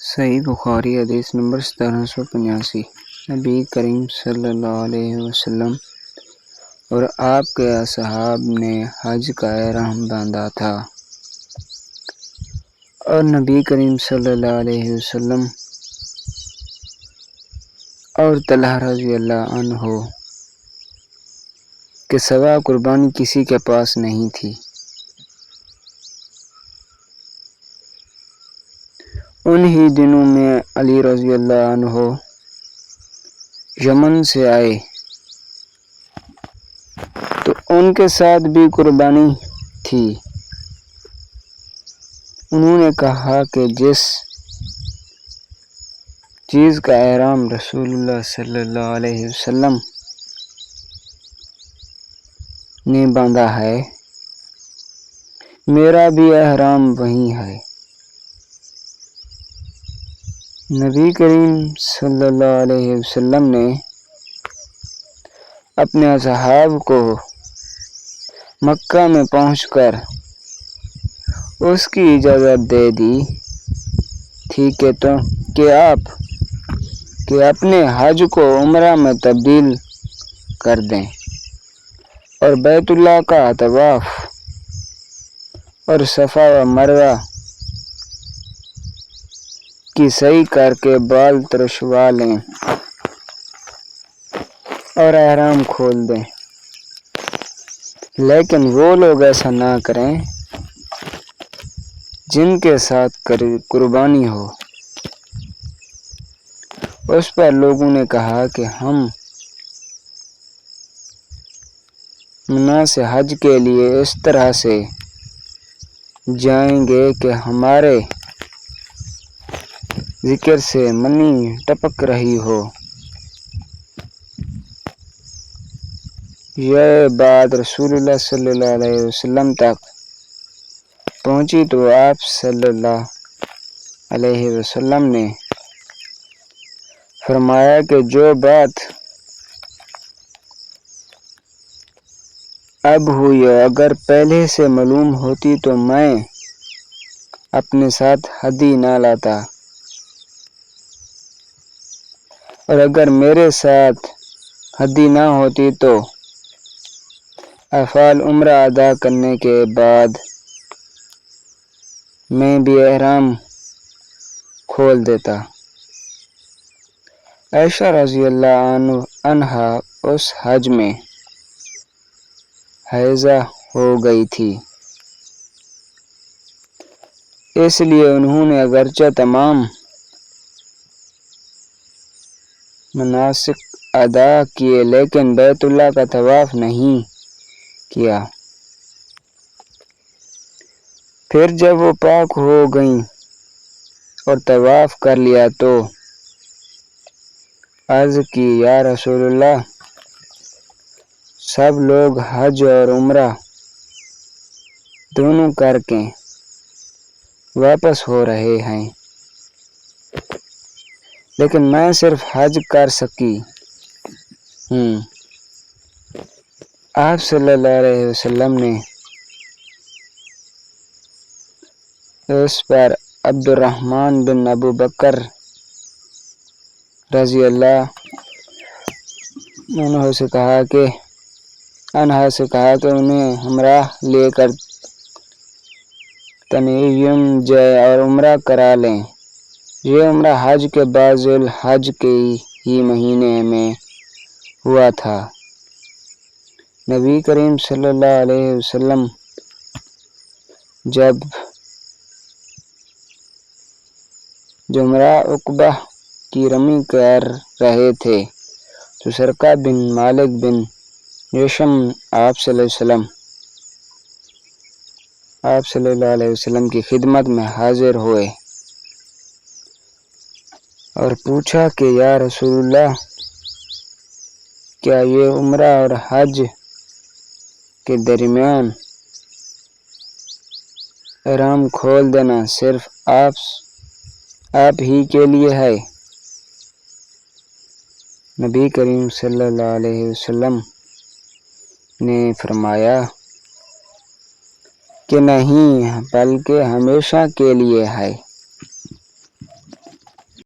صحیح بخاری حدیث نمبر 1785۔ نبی کریم صلی اللہ علیہ وسلم اور آپ کے اصحاب نے حج کا احرام باندھا تھا، اور نبی کریم صلی اللہ علیہ وسلم اور طلحہ رضی اللہ عنہ کے سوا قربانی کسی کے پاس نہیں تھی۔ انہی دنوں میں علی رضی اللہ عنہ یمن سے آئے تو ان کے ساتھ بھی قربانی تھی۔ انہوں نے کہا کہ جس چیز کا احرام رسول اللہ صلی اللہ علیہ وسلم نے باندھا ہے، میرا بھی احرام وہی ہے۔ نبی کریم صلی اللہ علیہ وسلم نے اپنے اصحاب کو مکہ میں پہنچ کر اس کی اجازت دے دی تھی کہ آپ اپنے حج کو عمرہ میں تبدیل کر دیں اور بیت اللہ کا طواف اور صفا و مروہ کی سعی کر کے بال ترشوا لیں اور احرام کھول دیں، لیکن وہ لوگ ایسا نہ کریں جن کے ساتھ قربانی ہو۔ اس پر لوگوں نے کہا کہ ہم منا سے حج کے لیے اس طرح سے جائیں گے کہ ہمارے ذکر سے منی ٹپک رہی ہو۔ یہ بات رسول اللہ صلی اللہ علیہ وسلم تک پہنچی تو آپ صلی اللہ علیہ وسلم نے فرمایا کہ جو بات اب ہوئی اگر پہلے سے معلوم ہوتی تو میں اپنے ساتھ ہدی نہ لاتا، اور اگر میرے ساتھ ہدی نہ ہوتی تو افعال عمرہ ادا کرنے کے بعد میں بھی احرام کھول دیتا۔ عائشہ رضی اللہ عنہا اس حج میں حائضہ ہو گئی تھی، اس لیے انہوں نے اگرچہ تمام مناسک ادا کیے لیکن بیت اللہ کا طواف نہیں کیا۔ پھر جب وہ پاک ہو گئیں اور طواف کر لیا تو عرض کی، یا رسول اللہ، سب لوگ حج اور عمرہ دونوں کر کے واپس ہو رہے ہیں، لیکن میں صرف حج کر سکی ہوں۔ آپ صلی اللہ علیہ وسلم نے اس پر عبد الرحمن بن ابو بکر رضی اللہ عنہ سے کہا کہ انہیں ہمراہ لے کر تنعیم جائے اور عمرہ کرا لیں۔ یہ عمرہ حج کے بعد ذی الحج کے ہی مہینے میں ہوا تھا۔ نبی کریم صلی اللہ علیہ وسلم جب جمرہ عقبہ کی رمی کر رہے تھے تو سرقہ بن مالک بن یشم آپ صلی اللہ علیہ وسلم کی خدمت میں حاضر ہوئے اور پوچھا کہ یا رسول اللہ، کیا یہ عمرہ اور حج کے درمیان احرام کھول دینا صرف آپ ہی کے لیے ہے؟ نبی کریم صلی اللہ علیہ وسلم نے فرمایا کہ نہیں، بلکہ ہمیشہ کے لیے ہے۔